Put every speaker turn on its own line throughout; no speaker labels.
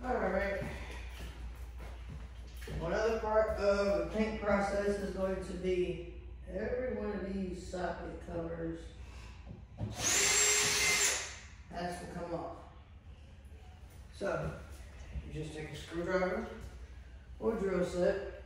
Alright. One other part of the paint process is going to be every one of these socket covers has to come off. So, you just take a screwdriver or drill set,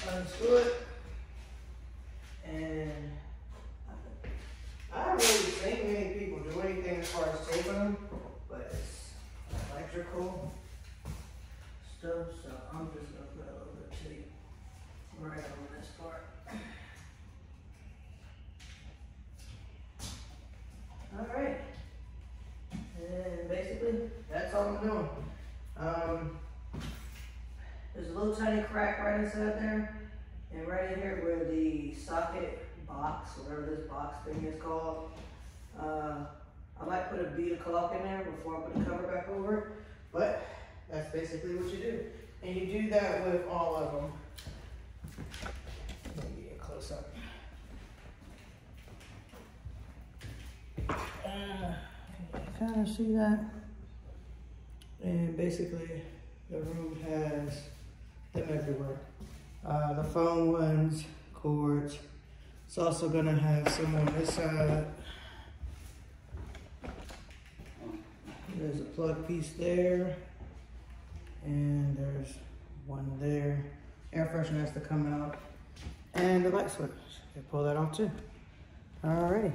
unscrew it, and I haven't really seen many people do anything as far as taping them, but it's electrical stuff, so I'm just gonna put a little bit of tape right on this part. All right, and basically that's all I'm doing. There's a little tiny crack right inside there, and right in here where the socket box, whatever this box thing is called, I might put a bead of caulk in there before I put the cover back over it, but that's basically what you do. And you do that with all of them. Let me get a close up. Kind of see that? And basically the room has them everywhere. The phone ones, cords. It's also gonna have some on this side. There's a plug piece there, and there's one there. Air freshener has to come out, and the light switch. You pull that off too. Alrighty.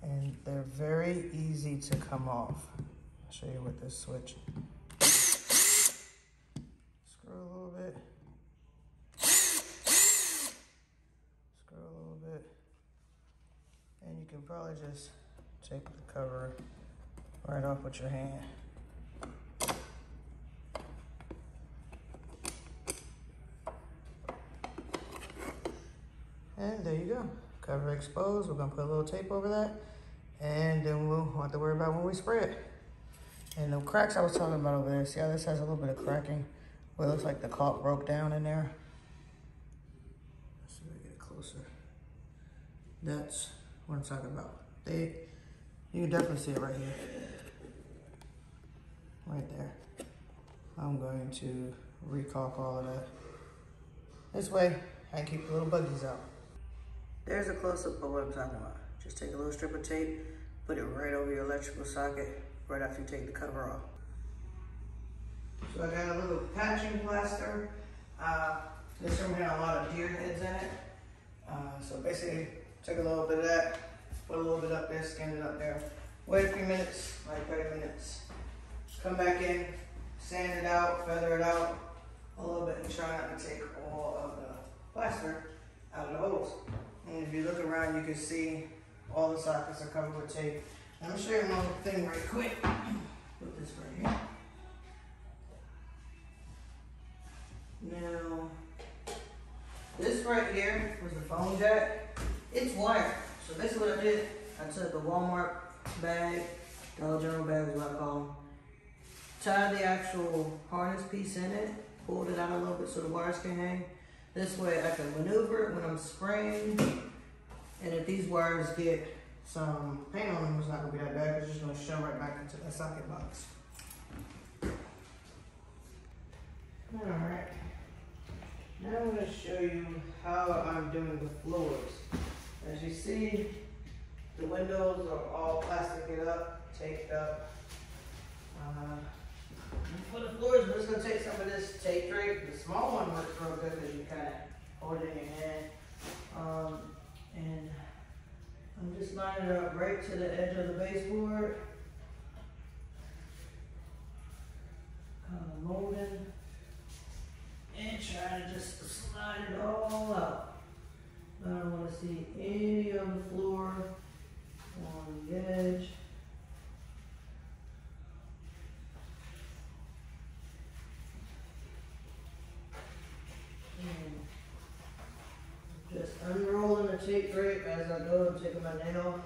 And they're very easy to come off. I'll show you with this switch. Screw a little bit. Screw a little bit. And you can probably just take the cover right off with your hand. And there you go. Cover exposed. We're gonna put a little tape over that, and then we'll have to worry about when we spray it. And the cracks I was talking about over there, see how this has a little bit of cracking? Well, it looks like the caulk broke down in there. Let's see if I get it closer. That's what I'm talking about. You can definitely see it right here. Right there. I'm going to re-caulk all of that. This way, I can keep the little buggies out. There's a close-up of what I'm talking about. Just take a little strip of tape, put it right over your electrical socket, right after you take the cover off. So I got a little patching plaster. This room had a lot of deer heads in it. So basically, take a little bit of that, put a little bit up there, skin it up there. Wait a few minutes, like 30 minutes. Come back in, sand it out, feather it out a little bit, and try not to take all of the plaster out of the holes. And if you look around, you can see all the sockets are covered with tape. I'm gonna show you one little thing right quick. Put this right here. Now, this right here was the phone jack. It's wired. So basically what I did, I took a Walmart bag, Dollar General bag is what I call them, tied the actual harness piece in it, pulled it out a little bit so the wires can hang. This way I can maneuver it when I'm spraying, and if these wires get some paint on them, it's not gonna be that bad because it's just gonna shove right back into that socket box. All right, now I'm gonna show you how I'm doing the floors. As you see, the windows are all plasticed up, taped up. For the floors, I'm just gonna take some of this tape drape. The small one works real good because you kind of hold it in your hand. And I'm just lining it up right to the edge of the baseboard. Kind of molding. And trying to just slide it all out. I don't want to see any of the floor on the edge. And just unrolling the tape drape as I go. I'm taking my nail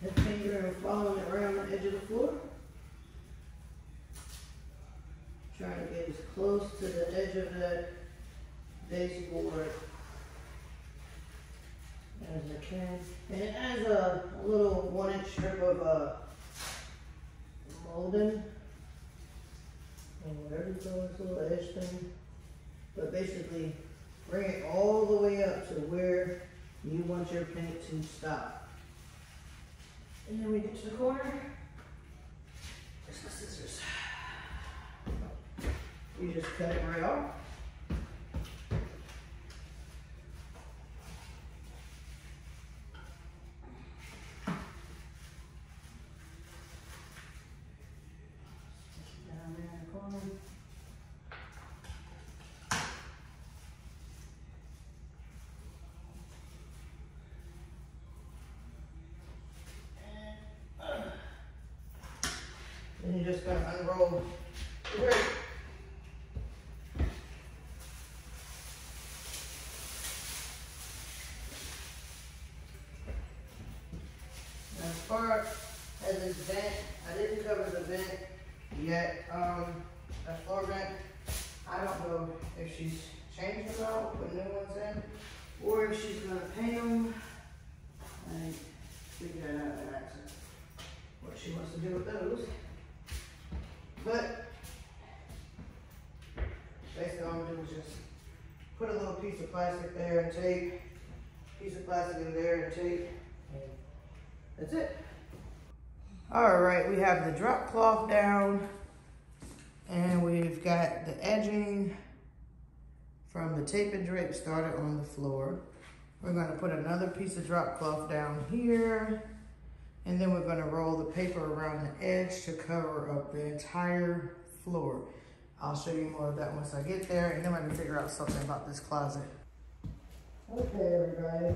and finger and following it around the edge of the floor. Trying to get as close to the edge of that baseboard as I can. And it has a little 1-inch strip of molding. And whatever you call this little edge thing. But basically, bring it all the way up to where you want your paint to stop. And then we get to the corner. There's the scissors. You just cut it right off. Down there in the corner. Then you're just going to unroll the grate. As far as this vent, I didn't cover the vent yet. That floor vent, I don't know if she's changed them out, put new ones in, or if she's going to paint them. I figured that out in accident. What she wants to do with those. But basically all I'm gonna do is just put a little piece of plastic there and tape, piece of plastic in there and tape, and that's it. All right, we have the drop cloth down and we've got the edging from the tape and drape started on the floor. We're gonna put another piece of drop cloth down here. And then we're going to roll the paper around the edge to cover up the entire floor. I'll show you more of that once I get there, and then we're going to figure out something about this closet. Okay, everybody.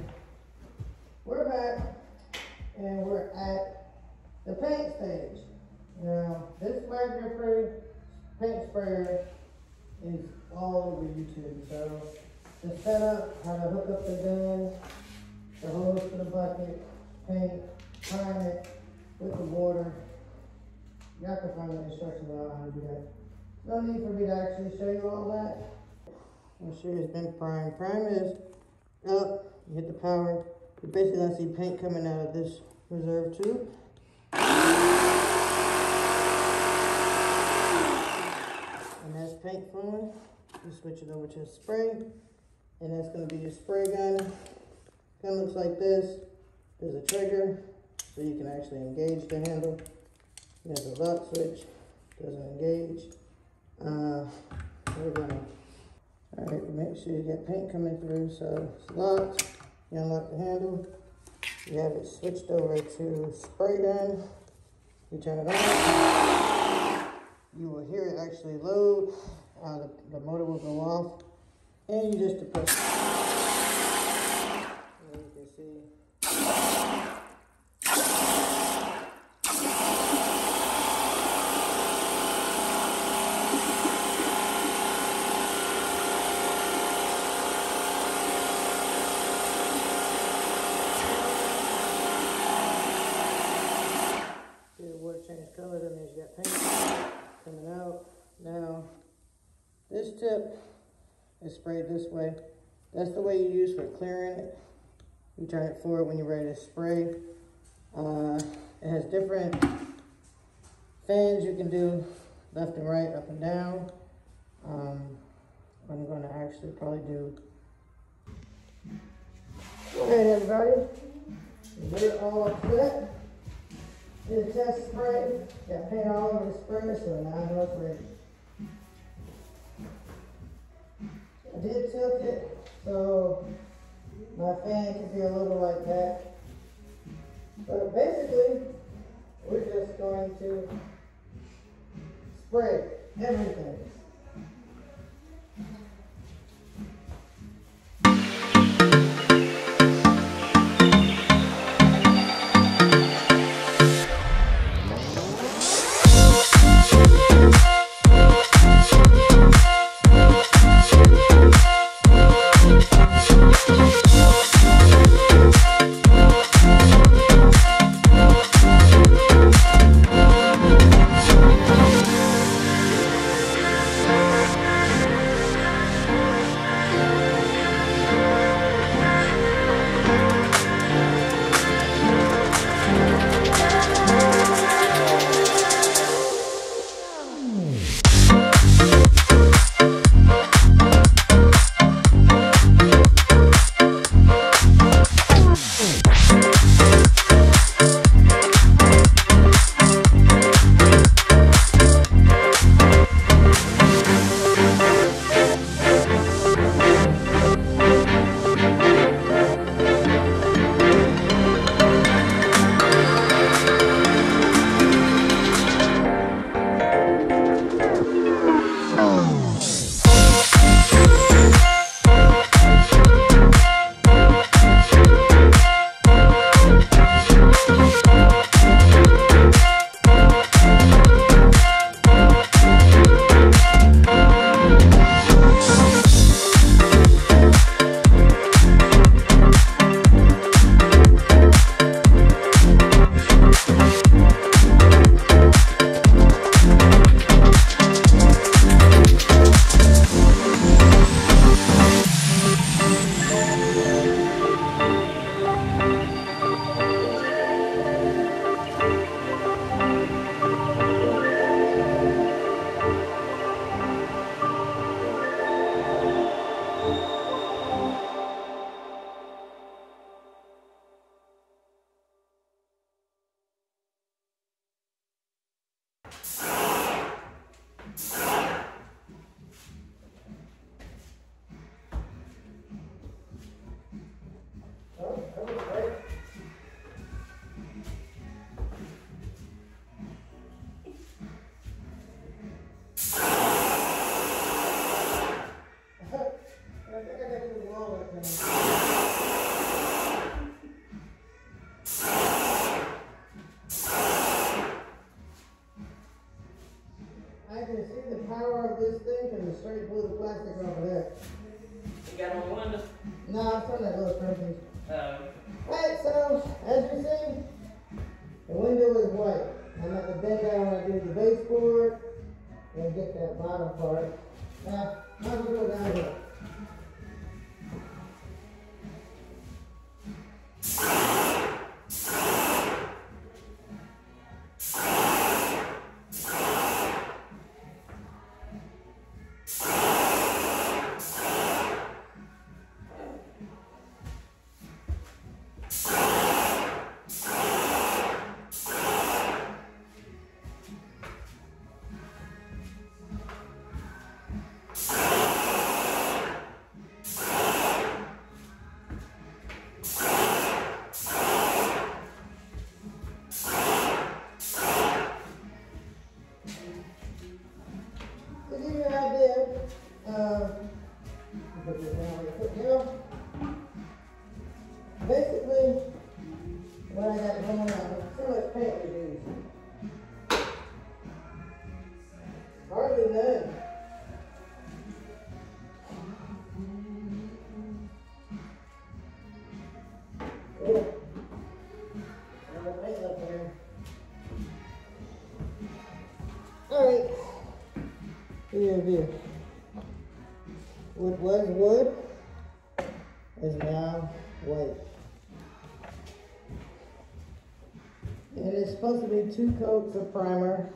We're back, and we're at the paint stage. Now, this Wagner paint sprayer is all over YouTube. So, the setup, how to hook up the gun, the hose to the bucket, paint, prime it with the water. Y'all can find the instructions on how to do that. No need for me to actually show you all that. I'm sure it's been primed. Prime is up, you hit the power. You're basically gonna see paint coming out of this reserve tube. And that's paint flowing. You switch it over to a spray, and that's gonna be your spray gun. Kind of looks like this. There's a trigger, so you can actually engage the handle. There's a lock switch, doesn't engage. We're gonna, all right, make sure you get paint coming through. So it's locked, you unlock the handle. You have it switched over to spray gun. You turn it on. You will hear it actually load. The motor will go off. And you just depress it. And you can see. Change color, that means you got paint coming out. Now, this tip is sprayed this way. That's the way you use for clearing it. You turn it forward when you're ready to spray. It has different fans you can do, left and right, up and down. I'm going to actually probably do. Alright, everybody, get it all set. Did a test spray, got paint all over the spray, so now I know it's ready. I did tilt it, so my fan can be a little like that. But basically, we're just going to spray everything.
got on the window?
No, it's on that little trim.
Okay.
Alright, so as you see, the window is white. I'm at the bend down when I do the baseboard and get that bottom part. Now, I'm gonna go down here. To give you an idea, put this down real quick now. Basically, what I got going on, so much paint we use. Hardly none. Cool. Now the paint up here. Alright. Here, here. What was wood is now white. And it's supposed to be 2 coats of primer.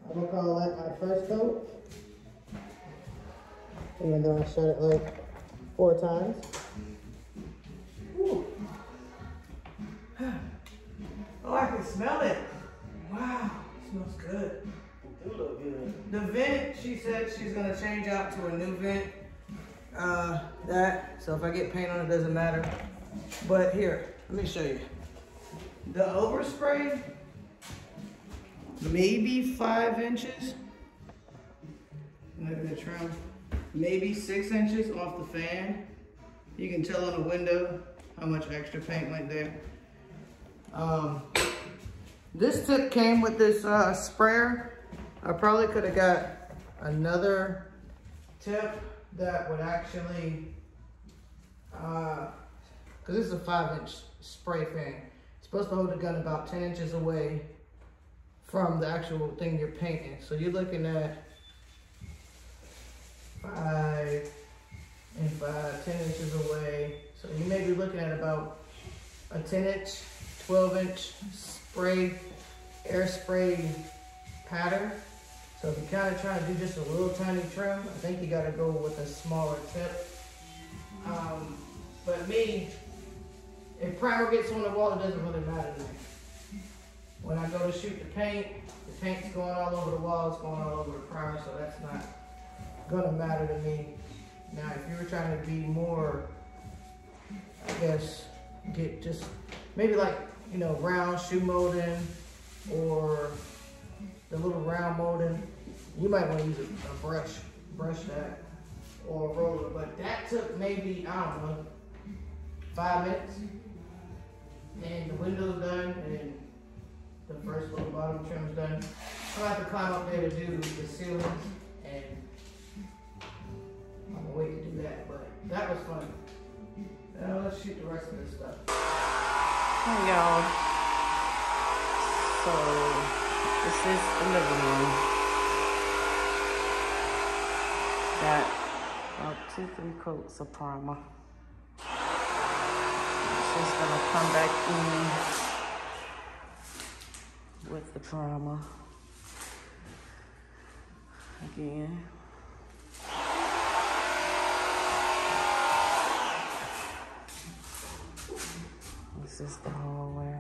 I'm gonna call that my first coat. Even though I shut it like 4 times. Whew. Oh, I can smell it. Wow, it smells good.
Do look good.
The vent, she said she's gonna change out to a new vent. So if I get paint on it, doesn't matter. But here, let me show you. The overspray, maybe 5 inches. Look at the trim. Maybe 6 inches off the fan. You can tell on the window how much extra paint went there. This tip came with this sprayer. I probably could have got another tip that would actually, because this is a 5-inch spray fan. It's supposed to hold the gun about 10 inches away from the actual thing you're painting. So you're looking at 5 and 5, 10 inches away. So you may be looking at about a 10-inch, 12-inch spray, air spray pattern. So if you're kind of trying to do just a little tiny trim, I think you got to go with a smaller tip. But me, if primer gets on the wall, it doesn't really matter to me. When I go to shoot the paint's going all over the wall, it's going all over the primer, so that's not gonna matter to me. Now, if you were trying to be more, I guess, get just maybe like, you know, round shoe molding or the little round molding, you might want to use a brush that, or a roller. But that took maybe, I don't know, 5 minutes. And the window's done, and the first little bottom trim's done. I'll have to climb up there to do the ceilings, and I'm gonna wait to do that, but that was fun. Now let's shoot the rest of this stuff.
Hey y'all. So this is the living room. Got about 2-3 coats of primer. Just gonna come back in with the primer again. This is the hallway.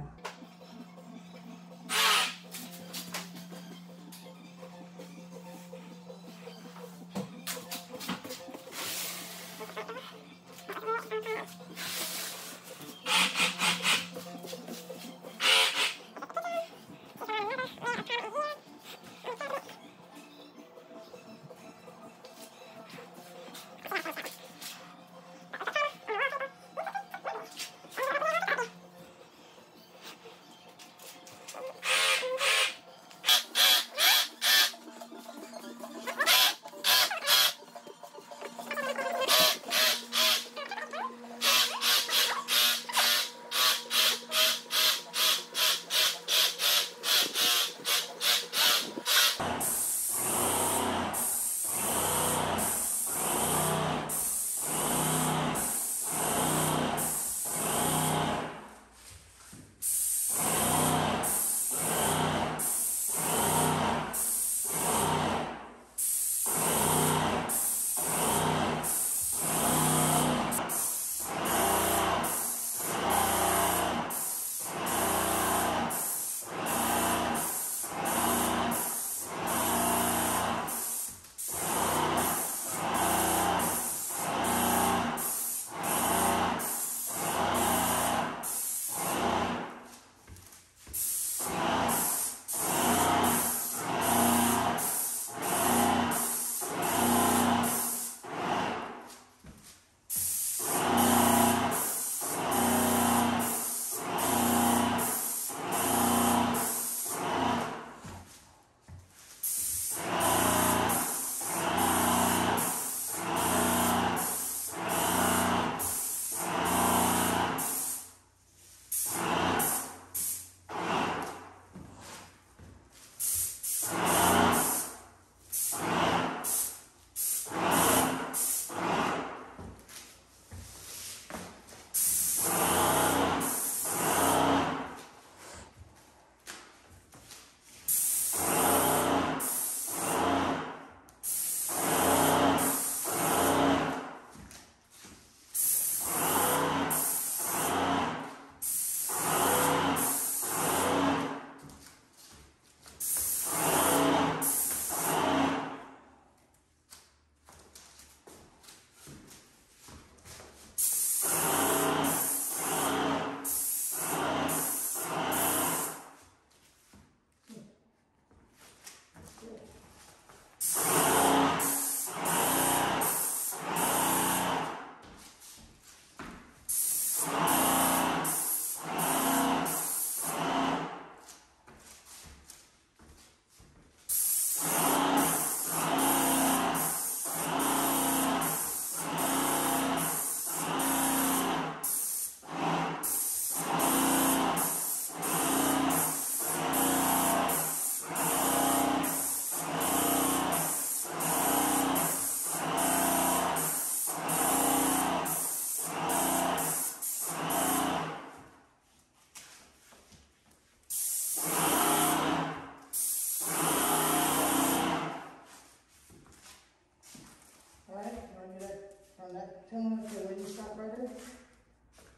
that corner to where you stop right there?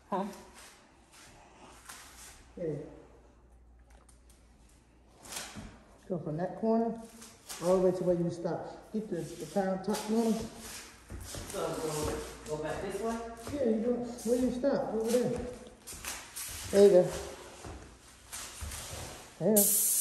Huh?
Yeah. Go from that corner all the way to where you stop. Get the pound top one.
So go back this way?
Yeah, you go where you stop, over there. There you go. There you go.